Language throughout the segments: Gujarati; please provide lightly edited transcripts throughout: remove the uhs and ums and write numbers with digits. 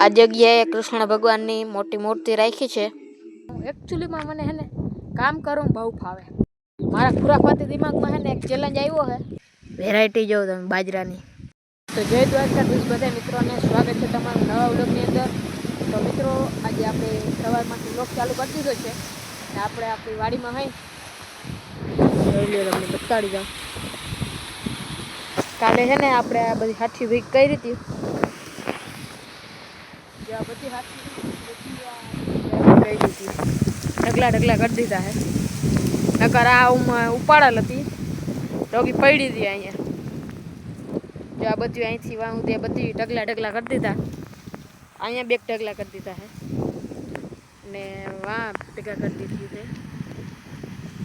આ જગ્યાએ કૃષ્ણ ભગવાનની મોટી મૂર્તિ રાખી છે. એકચ્યુઅલીમાં મને હે ને કામ કરવું બહુ ફાવે. મારા ખુરાફાતી દિમાગમાં હે ને એક ચેલેન્જ આવ્યો છે. વેરાયટી જોવો તમે બાજરાની. તો જય દ્વારકાધીશ બધા મિત્રોને સ્વાગત છે તમારું નવા વ્લોગની અંદર. તો મિત્રો આજે આપણે સવારમાંથી વ્લોગ ચાલુ કરી દીધો છે. ને આપણે આપણી વાડીમાં હોય જોઈ લો તમને બતાડી જાઉં. કાલે છે ને આપણે આ બધી હાથી વીક કરી હતી. આ બધી હાથી ઢગલા ઢગલા કરી દીધા હે. નકર આ ઉપાડેલ હતી ડોગી પડી હતી અહીંયા. જો આ બધું અહીંથી વાં સુધી બધી ઢગલા ઢગલા કરી દીધા. અહીંયા બે ઢગલા કરી દીધા હે ને વાં ભેગા કરી દીધી છે.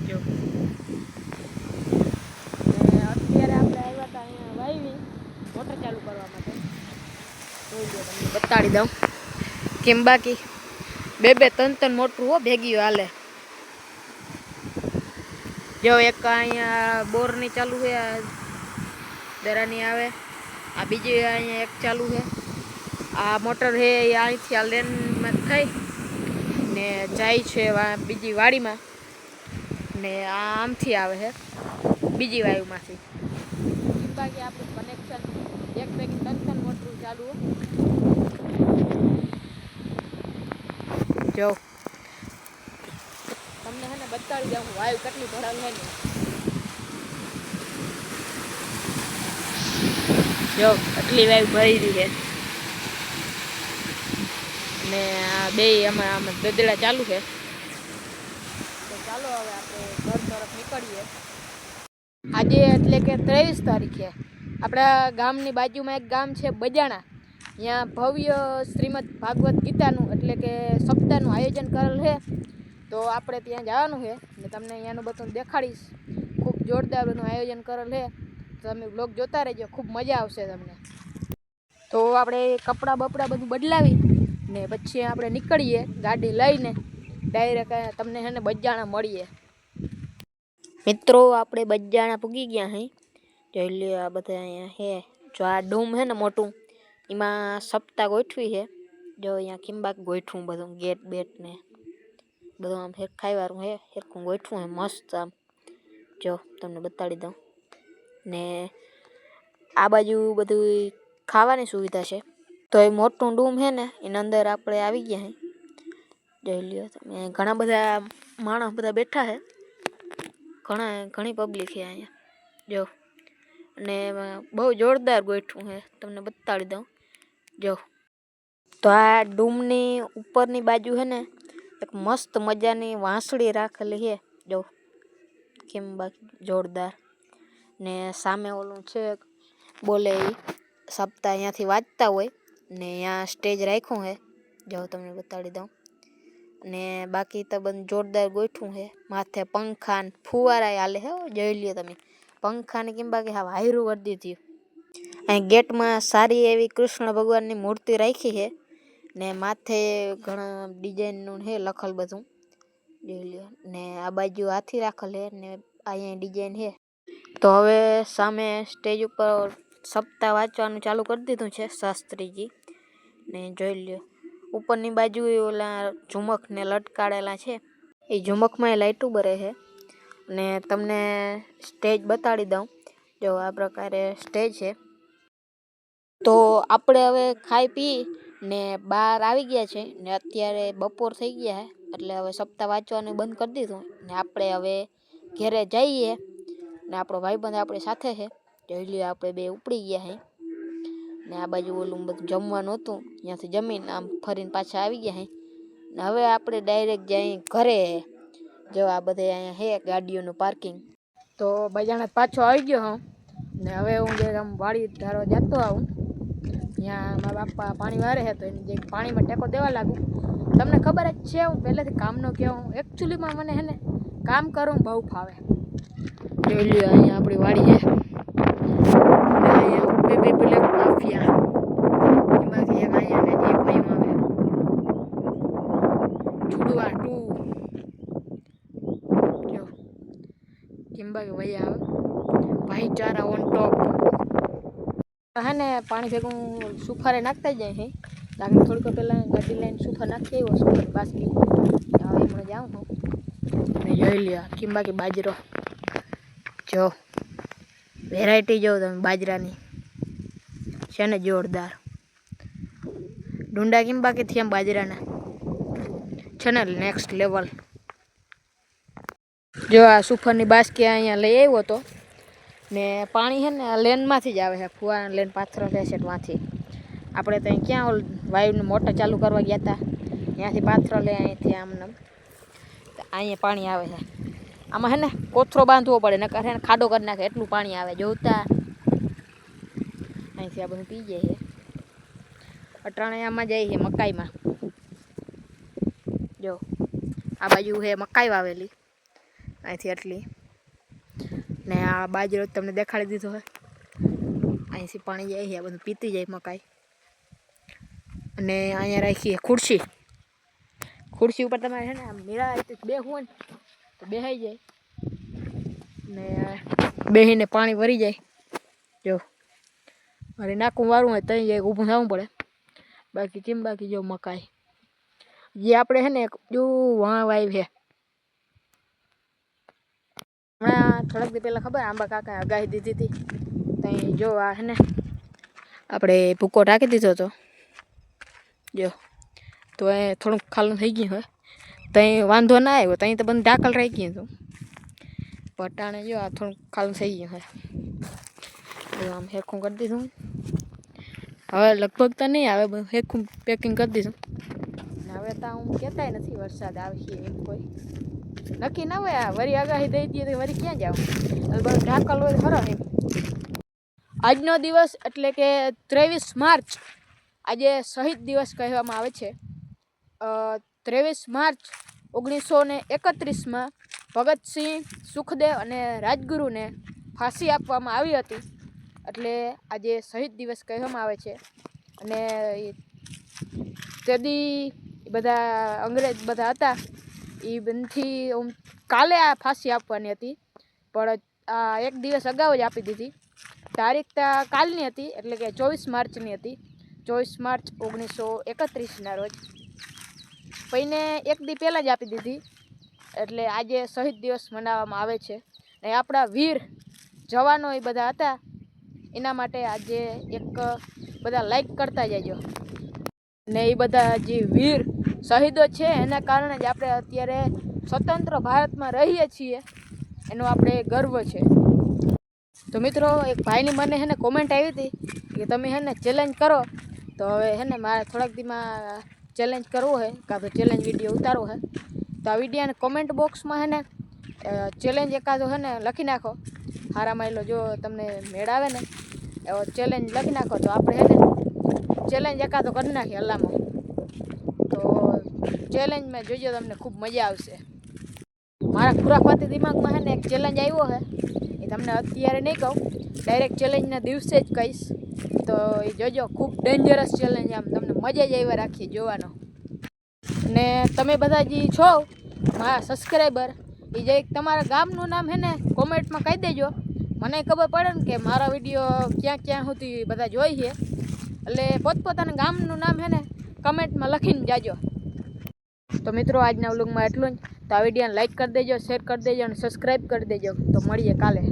જો અત્યારે આપણે આવ્યા હતા અહીંયા વાવી મોટર ચાલુ કરવા માટે. જોઈ લો તમને બતાડી દઉં કેમ બાકી બે ત્રણ મોટરું હો ભેગી હાલે. જો એક અહીંયા બોરની ચાલુ છે, દરાની આવે. આ બીજી અહીંયા એક ચાલુ છે. આ મોટર છે એ અહીંથી આ લેનમાં થઈ ને જાય છે બીજી વાડીમાં ને આ આમથી આવે છે બીજી વાયુમાંથી. બાકી આપણું કનેક્શન એક પૈકી ત્રણ મોટરું ચાલુ હોય. જો તમને હે ને બતાડી દઉં વાયુ કેટલી ભરાલ છે ને. જો આટલી વાયુ ભરી રહી છે ને આ બે આમાં દદડા ચાલુ છે. તો ચાલો હવે આપણે ઘર તરફ નીકળીએ. આજે એટલે કે 23 તારીખે આપણા ગામની બાજુમાં એક ગામ છે બજાણા. ત્યાં ભવ્ય શ્રીમદ ભાગવત ગીતાનું એટલે કે સપ્તાહનું આયોજન કરેલ છે. તો આપણે ત્યાં જવાનું છે ને તમને અહીંયાનું બધું દેખાડીશ. ખૂબ જોરદાર બધું આયોજન કરેલ છે. તો તમે બ્લોગ જોતા રહેજો, ખૂબ મજા આવશે તમને. તો આપણે કપડાં બપડા બધું બદલાવી ને પછી આપણે નીકળીએ ગાડી લઈને ડાયરેક્ટ તમને છે ને બજાણા મળીએ. મિત્રો આપણે બજાણા પૂગી ગયા હે. જોઈ લ્યો આ બધા અહીંયા હે. જો આ ડૂમ છે ને મોટું એમાં સપ્તાહ ગોઠવી છે. જો અહીંયા કિંબાક ગોઠવું બધું ગેટ બેટ ને બધું આમ હેરખાઈવાળું હે. હેરખું ગોઠવું હે મસ્ત આમ. જો તમને બતાડી દઉં ને આ બાજુ બધું ખાવાની સુવિધા છે. તો એ મોટું ડૂમ છે ને એના અંદર આપણે આવી ગયા હે. જોઈ લ્યો તમે ઘણા બધા માણસ બધા બેઠા છે. ઘણી પબ્લિક છે અહીંયા. જો અને બહુ જોરદાર ગોઠવું છે તમને બતાડી દઉં. જો તો આ ડૂમની ઉપરની બાજુ છે ને એક મસ્ત મજાની વાંસળી રાખેલી છે. જો કેમ બાકી જોરદાર ને સામે ઓલું છે બોલે એ સપ્તાહ અહીંયાથી વાંચતા હોય ને અહીંયા સ્ટેજ રાખ્યું છે. જો તમને બતાડી દઉં ને બાકી તો બધું જોરદાર ગોઠવું છે. માથે પંખા ને ફુવારા હાલે હે. જોઈ લ્યો તમે પંખા ને કેમ બાકી હા વાયરું કરી દીધી. અહીં ગેટમાં સારી એવી કૃષ્ણ ભગવાનની મૂર્તિ રાખી છે ને માથે ઘણા ડિઝાઇનનું છે લખલ બધું. જોઈ લ્યો ને આ બાજુ હાથી રાખેલ છે ને અહીંયા ડિઝાઇન છે. તો હવે સામે સ્ટેજ ઉપર સપ્તાહ વાંચવાનું ચાલુ કરી દીધું છે શાસ્ત્રીજી ને જોઈ લ્યો ઉપરની બાજુ ઓલા ઝુમક ને લટકાડેલા છે. એ ઝુમકમાં લાઇટું બરે છે ને તમને સ્ટેજ બતાડી દઉં. જો આ પ્રકારે સ્ટેજ છે. તો આપણે હવે ખાઈ પી ને બહાર આવી ગયા છે ને અત્યારે બપોર થઈ ગયા છે એટલે હવે સપ્તાહ વાંચવાનું બંધ કરી દીધું ને આપણે હવે ઘરે જઈએ ને આપણો ભાઈબંધ આપણી સાથે છે. જોઈ લ્યો આપણે બે ઉપડી ગયા છે ને આ બાજુ ઓલું બધું જમવાનું હતું ત્યાંથી જમીન આમ ફરીને પાછા આવી ગયા છે ને હવે આપણે ડાયરેક્ટ જઈએ ઘરે. જો આ બધે અહીંયા છે ગાડીઓનું પાર્કિંગ. તો બજાણા પાછો આવી ગયો હું ને હવે હું જે આમ વાડી ધારો જતો આવું. ત્યાં મારા બાપા પાણી વારે છે તો એને જે પાણીમાં ટેકો દેવા લાગું. તમને ખબર જ છે હું પહેલેથી કામનો કહેવું. એકચ્યુઅલીમાં મને છે ને કામ કરવું બહુ ફાવે. જોઈ લ્યો અહીંયા આપણી વાડી છે. અહીંયા બે બ્લેક માફિયા એમાંથી એક અહીંયા ને એક ભાઈ આવે છુડવા ટુ. જો કિંબાકી ભાઈ આવે ભાઈચારા ઓન ટોપ. હે ને પાણી ભેગું સુખારે નાખતા જાય છે આગળ થોડીક પહેલાં ગાડી લઈને સુફા નાખી આવ્યો સુફાની બાસ્કી. હવે હમણાં જાઉં હું અને જોઈ લ્યો કેમ બાકી બાજરો જો વેરાયટી જો તમે બાજરાની છે ને જોરદાર. ડુંડા કેમ બાકી થયા બાજરાના છે ને નેક્સ્ટ લેવલ. જો આ સુફરની બાસ્કી અહીંયા લઈ આવ્યો હતો ને પાણી છે ને આ લેનમાંથી જ આવે છે. ફુવાના લેન પાથરો છે સેટમાંથી. આપણે ત્યાં ક્યાં વાયુને મોટર ચાલુ કરવા ગયા હતા ત્યાંથી પાથરો લે અહીંથી આમને અહીંયા પાણી આવે છે. આમાં છે ને કોથરો બાંધવો પડે નકર છે ને ખાડો કરી નાખે એટલું પાણી આવે. જોતા અહીંથી આ બધું પી જાય છે. અટાણે આમાં જાય છે મકાઈમાં. જો આ બાજુ છે મકાઈ વાવેલી અહીંથી એટલી ને આ બાજરો તમને દેખાડી દીધો હોય. અહીંથી પાણી જાય છે આ બધું પીતી જાય મકાઈ. અને અહીંયા રાખીએ ખુરશી. ખુરશી ઉપર તમારે છે ને આમ મીરા બેહવું હોય ને તો બેહાઈ જાય ને બેહીને પાણી ભરી જાય. જો મારે નાખું વારું હોય ત્યાં જાય ઊભું થવું પડે. બાકી કેમ બાકી જો મકાઈ જે આપણે છે ને જો વાં વાવી છે. હમણાં થોડાક દી પહેલાં ખબર આંબા કાકા આગાહી દીધી હતી ત્યાં જો આ છે ને આપણે ભૂકો ટાંકી દીધો હતો. જો તો એ થોડુંક ખાલું થઈ ગયું હોય ત્યાં વાંધો ના આવ્યો. ત્યાં તો બધું ઢાકલ રહી ગયું હતું. પટાણે જો આ થોડુંક ખાલું થઈ ગયું હોય. જો આમ હેરખું કરી દીધું. હવે લગભગ તો નહીં આવે બધું હેરખું પેકિંગ કરી દીધું. હવે તો હું કહેતાય નથી વરસાદ આવશે એમ કોઈ નક્કી ના હોય. આ વરી આગાહી દઈ દઈએ તો વરી ક્યાં જાવ. બધું ઢાકલ હોય ખરો એમ. આજનો દિવસ એટલે કે 23 માર્ચ આજે શહીદ દિવસ કહેવામાં આવે છે. 23 માર્ચ 1931માં ભગતસિંહ, સુખદેવ અને રાજગુરુને ફાંસી આપવામાં આવી હતી એટલે આજે શહીદ દિવસ કહેવામાં આવે છે. અને તેથી બધા અંગ્રેજ બધા હતા એ બનથી કાલે આ ફાંસી આપવાની હતી પણ આ એક દિવસ અગાઉ જ આપી દીધી. તારીખ કાલની હતી એટલે કે 24 માર્ચની હતી. 24 માર્ચ 1931ના રોજ પઈને એક દી પહેલાં જ આપી દીધી એટલે આજે શહીદ દિવસ મનાવવામાં આવે છે. ને આપણા વીર જવાનો એ બધા હતા એના માટે આજે એક બધા લાઈક કરતા જજો. ને એ બધા જે વીર શહીદો છે એના કારણે જ આપણે અત્યારે સ્વતંત્ર ભારતમાં રહીએ છીએ. એનો આપણે ગર્વ છે. તો મિત્રો એક ભાઈની મને છે ને કોમેન્ટ આવી હતી કે તમે છે ને ચેલેન્જ કરો. તો હવે છે ને મારે થોડાક દીમાં ચેલેન્જ કરવો છે કાં તો ચેલેન્જ વિડીયો ઉતારવો છે. તો આ વિડીયોને કોમેન્ટ બોક્સમાં છે ને ચેલેન્જ એકાદો છે ને લખી નાખો. હારા માયલો જો તમને મેળ આવે ને એવો ચેલેન્જ લખી નાખો તો આપણે છે ને ચેલેન્જ એકાદો કરી નાખીએ હલ્લામાં. તો ચેલેન્જમાં જોજો તમને ખૂબ મજા આવશે. મારા ખુરાફાતી દિમાગમાં છે ને એક ચેલેન્જ આવ્યો છે એ તમને અત્યારે નહીં કહું ડાયરેક્ટ ચેલેન્જના દિવસે જ કહીશ. તો એ જોજો ખૂબ ડેન્જરસ ચેલેન્જ આમ તમને મજા જ આવ્યા રાખીએ જોવાનો. ને તમે બધા જે છો મારા સબસ્ક્રાઈબર એ જે તમારા ગામનું નામ છે ને કોમેન્ટમાં કહી દેજો. મને ખબર પડે ને કે મારા વિડીયો ક્યાં ક્યાં સુધી બધા જોઈ છે એટલે પોતપોતાના ગામનું નામ છે ને કમેન્ટમાં લખીને જાજો. તો મિત્રો આજના વ્લોગમાં એટલું જ. તો આ વિડીયોને લાઈક કરી દેજો, શેર કરી દેજો અને સબસ્ક્રાઈબ કરી દેજો. તો મળીએ કાલે.